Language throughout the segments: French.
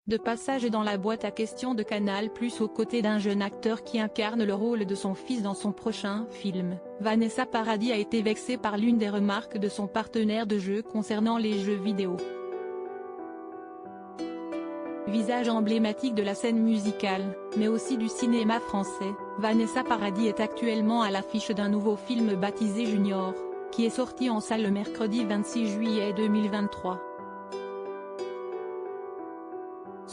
De passage dans la boîte à questions de Canal+ aux côtés d'un jeune acteur qui incarne le rôle de son fils dans son prochain film, Vanessa Paradis a été vexée par l'une des remarques de son partenaire de jeu concernant les jeux vidéo. Visage emblématique de la scène musicale, mais aussi du cinéma français, Vanessa Paradis est actuellement à l'affiche d'un nouveau film baptisé Junior, qui est sorti en salle le mercredi 26 juillet 2023.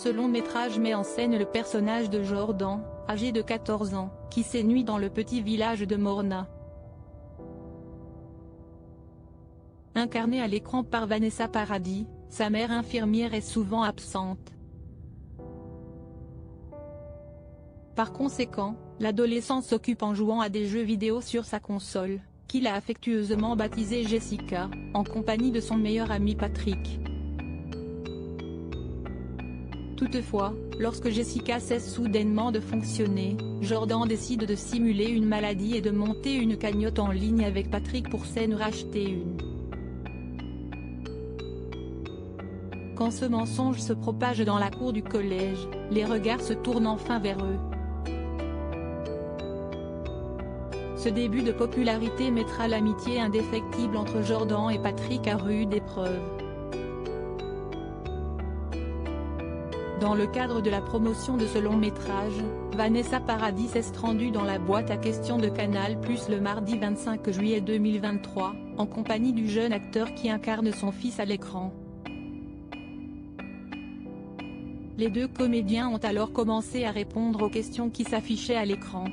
Ce long métrage met en scène le personnage de Jordan, âgé de 14 ans, qui s'ennuie dans le petit village de Morna. Incarnée à l'écran par Vanessa Paradis, sa mère infirmière est souvent absente. Par conséquent, l'adolescent s'occupe en jouant à des jeux vidéo sur sa console, qu'il a affectueusement baptisée Jessica, en compagnie de son meilleur ami Patrick. Toutefois, lorsque Jessica cesse soudainement de fonctionner, Jordan décide de simuler une maladie et de monter une cagnotte en ligne avec Patrick pour s'en racheter une. Quand ce mensonge se propage dans la cour du collège, les regards se tournent enfin vers eux. Ce début de popularité mettra l'amitié indéfectible entre Jordan et Patrick à rude épreuve. Dans le cadre de la promotion de ce long métrage, Vanessa Paradis s'est rendue dans la boîte à questions de Canal+ le mardi 25 juillet 2023, en compagnie du jeune acteur qui incarne son fils à l'écran. Les deux comédiens ont alors commencé à répondre aux questions qui s'affichaient à l'écran.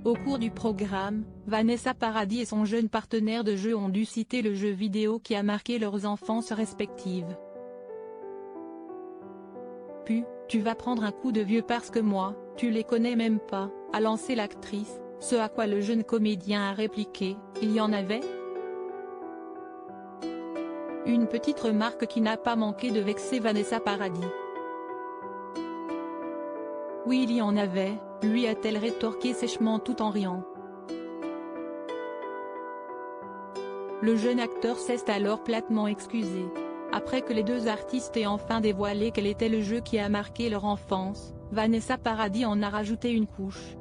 Au cours du programme, Vanessa Paradis et son jeune partenaire de jeu ont dû citer le jeu vidéo qui a marqué leurs enfances respectives. Puis, tu vas prendre un coup de vieux parce que moi, tu les connais même pas, a lancé l'actrice, ce à quoi le jeune comédien a répliqué, il y en avait ? Une petite remarque qui n'a pas manqué de vexer Vanessa Paradis. Oui, il y en avait, lui a-t-elle rétorqué sèchement tout en riant. Le jeune acteur s'est alors platement excusé. Après que les deux artistes aient enfin dévoilé quel était le jeu qui a marqué leur enfance, Vanessa Paradis en a rajouté une couche.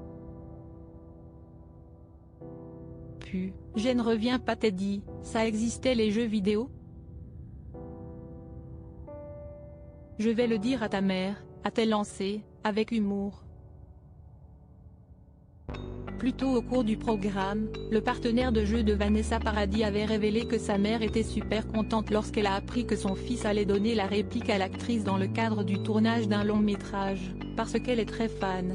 Puis, je ne reviens pas t'ai dit, ça existait les jeux vidéo ? Je vais le dire à ta mère, a-t-elle lancé, avec humour. Plus tôt au cours du programme, le partenaire de jeu de Vanessa Paradis avait révélé que sa mère était super contente lorsqu'elle a appris que son fils allait donner la réplique à l'actrice dans le cadre du tournage d'un long métrage, parce qu'elle est très fan.